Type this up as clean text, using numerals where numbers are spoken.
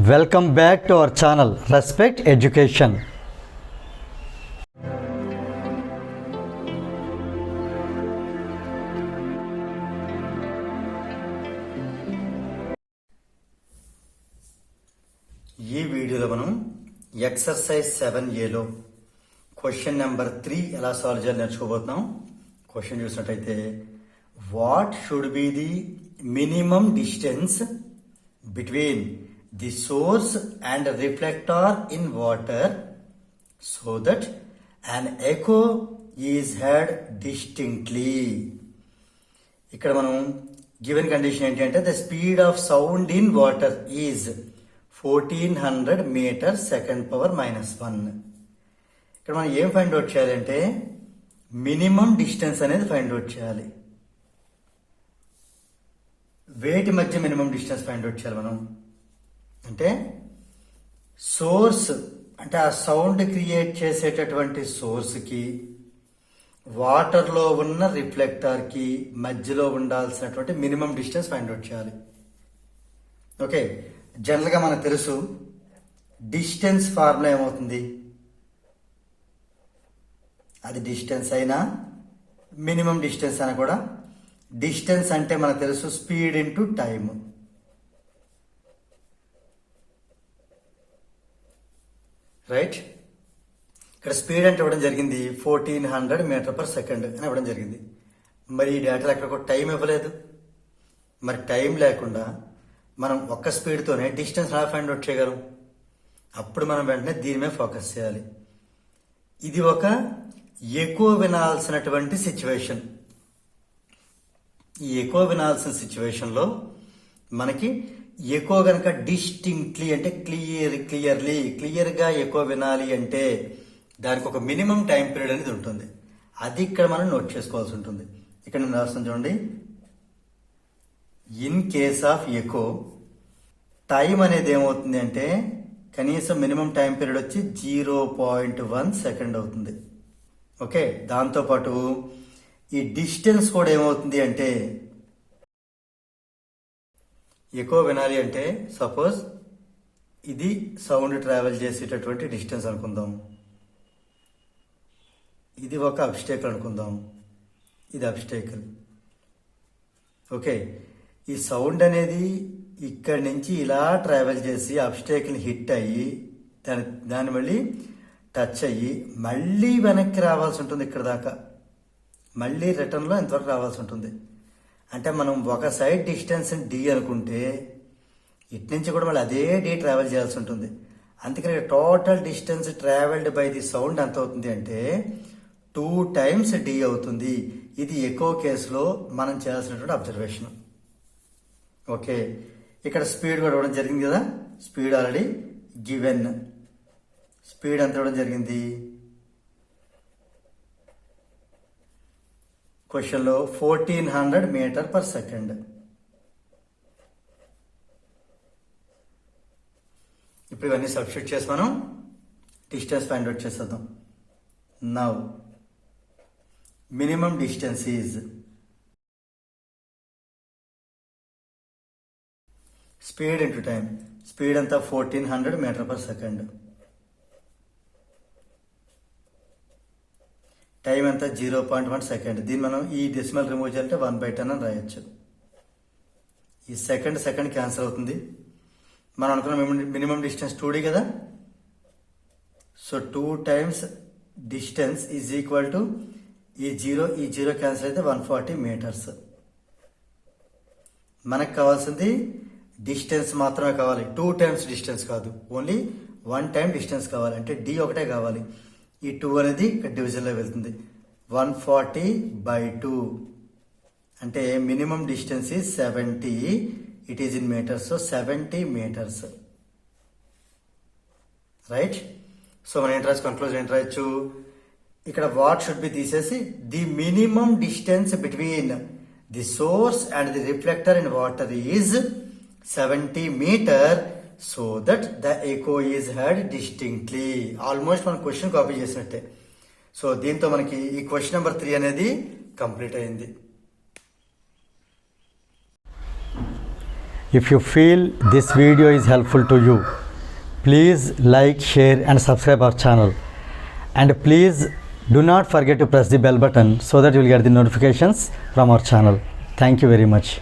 Welcome back to our channel respect education. ఈ వీడియోలో మనం ఎక్సర్సైజ్ 7Aలో క్వశ్చన్ నెంబర్ 3 ఎలా సాల్వ్ చేయాలి నేర్చుకోబోతున్నాం. క్వశ్చన్ చూసినట్టయితే, what should be the minimum distance between the source and reflector in water so that an echo is heard distinctly. ఇక్కడ మనం given condition ఏంటి అంటే, the speed of sound in water is 1400 meter second power -1. ఇక్కడ మనం ఏం find out చేయాలంటే, minimum distance అనేది find out చేయాలి. వేటి మధ్య మినిమం డిస్టెన్స్ ఫైండ్ అవుట్ చేయాలి మనం అంటే, సోర్స్ అంటే ఆ సౌండ్ క్రియేట్ చేసేటటువంటి సోర్స్కి వాటర్లో ఉన్న రిఫ్లెక్టర్కి మధ్యలో ఉండాల్సినటువంటి మినిమం డిస్టెన్స్ ఫైండ్ అవుట్ చేయాలి. ఓకే, జనరల్గా మనకు తెలుసు డిస్టెన్స్ ఫార్ములా ఏమవుతుంది, అది డిస్టెన్స్ అయినా మినిమం డిస్టెన్స్ అయినా కూడా, డిస్టెన్స్ అంటే మనకు తెలుసు స్పీడ్ ఇంటూ టైమ్. రైట్, ఇక్కడ స్పీడ్ అంటే ఇవ్వడం జరిగింది 1400 మీటర్ పర్ సెకండ్ అని ఇవ్వడం జరిగింది. మరి ఈ డేటాలో ఎక్కడ టైం ఇవ్వలేదు. మరి టైం లేకుండా మనం ఒక్క స్పీడ్తోనే డిస్టెన్స్ ఎలా ఫైండ్ అవుట్ చేయగలం? అప్పుడు మనం వెంటనే దీని మీద ఫోకస్ చేయాలి. ఇది ఒక ఎక్కువ వినాల్సినటువంటి సిచ్యువేషన్. ఈ ఎక్కువ వినాల్సిన సిచ్యువేషన్లో మనకి ఎక్కువ గనక డిస్టింక్ట్లీ అంటే క్లియర్గా ఎక్కువ వినాలి అంటే దానికి ఒక మినిమం టైం పీరియడ్ అనేది ఉంటుంది. అది ఇక్కడ మనం నోట్ చేసుకోవాల్సి ఉంటుంది. ఇక్కడ నేను రాస్తాను చూడండి, in case of echo time అనేది ఏమవుతుంది అంటే, కనీసం మినిమం టైం పీరియడ్ వచ్చి 0.1 సెకండ్ అవుతుంది. ఓకే, దాంతోపాటు ఈ డిస్టెన్స్ కూడా ఏమవుతుంది అంటే, ఎక్కువ వినాలి అంటే సపోజ్ ఇది సౌండ్ ట్రావెల్ చేసేటటువంటి డిస్టెన్స్ అనుకుందాం, ఇది ఒక అబ్స్టేకల్ అనుకుందాం, ఇది అబ్స్టేకల్. ఓకే, ఈ సౌండ్ అనేది ఇక్కడి నుంచి ఇలా ట్రావెల్ చేసి అబ్స్టేకల్ హిట్ అయ్యి దాన్ని మళ్ళీ టచ్ అయ్యి మళ్ళీ వెనక్కి రావాల్సి ఉంటుంది. ఇక్కడ దాకా మళ్ళీ రిటర్న్లో ఇంతవరకు రావాల్సి ఉంటుంది. అంటే మనం ఒక సైడ్ డిస్టెన్స్ డి అనుకుంటే ఇటు నుంచి కూడా మళ్ళీ అదే డి ట్రావెల్ చేయాల్సి ఉంటుంది. అందుకని total distance travelled by the sound ఎంత అవుతుంది అంటే 2 టైమ్స్ డి అవుతుంది. ఇది ఎకో కేసులో మనం చేయాల్సినటువంటి అబ్జర్వేషన్. ఓకే, ఇక్కడ స్పీడ్ కూడా ఇవ్వడం జరిగింది కదా, స్పీడ్ ఆల్రెడీ గివెన్. స్పీడ్ ఎంత ఇవ్వడం జరిగింది క్వశ్చన్లో 1400 మీటర్ పర్ సెకండ్. ఇప్పుడు ఇవన్నీ సబ్స్టిట్యూట్ చేసి మనం డిస్టెన్స్ ఫైండ్ అవుట్ చేసేద్దాం. Now minimum distance is speed into time. Speed అంతా 1400 మీటర్ పర్ సెకండ్. టైం అంతా 0.1 సెకండ్. దీన్ని మనం ఈ డెసిమల్ రిమూవ్ చేయాలంటే 1/10 అని రాయొచ్చు. ఈ సెకండ్ క్యాన్సిల్ అవుతుంది. మనం అనుకున్న మినిమం డిస్టెన్స్ 2D కదా, so 2 times distance is equal to ఈ జీరో క్యాన్సిల్ అయితే 140 మీటర్స్. మనకు కావాల్సింది డిస్టెన్స్ మాత్రమే కావాలి, 2 టైమ్స్ డిస్టెన్స్ కాదు, ఓన్లీ 1 టైం డిస్టెన్స్ కావాలి. అంటే డి ఒకటే కావాలి. ఈ 2 అనేది ఇక్కడ డివిజన్లో వెళ్తుంది. 140/2 అంటే minimum distance is 70. It is in meters, so 70 meters. Right, so మనం ఏంటి రాయొచ్చు, కన్క్లూజన్ ఏంటి రాయొచ్చు, ఇక్కడ వాట్ షుడ్ బి తీసేసి the minimum distance between the source and the reflector in water is 70 meter so that the echo is heard distinctly. Almost మనం question copy చేసినట్టే. So దీంతో మనకి ఈ క్వశ్చన్ నెంబర్ 3 అనేది కంప్లీట్ అయింది. If you feel this video is helpful to you, please like, share and subscribe our channel. And please do not forget to press the bell button so that you will get the notifications from our channel. Thank you very much.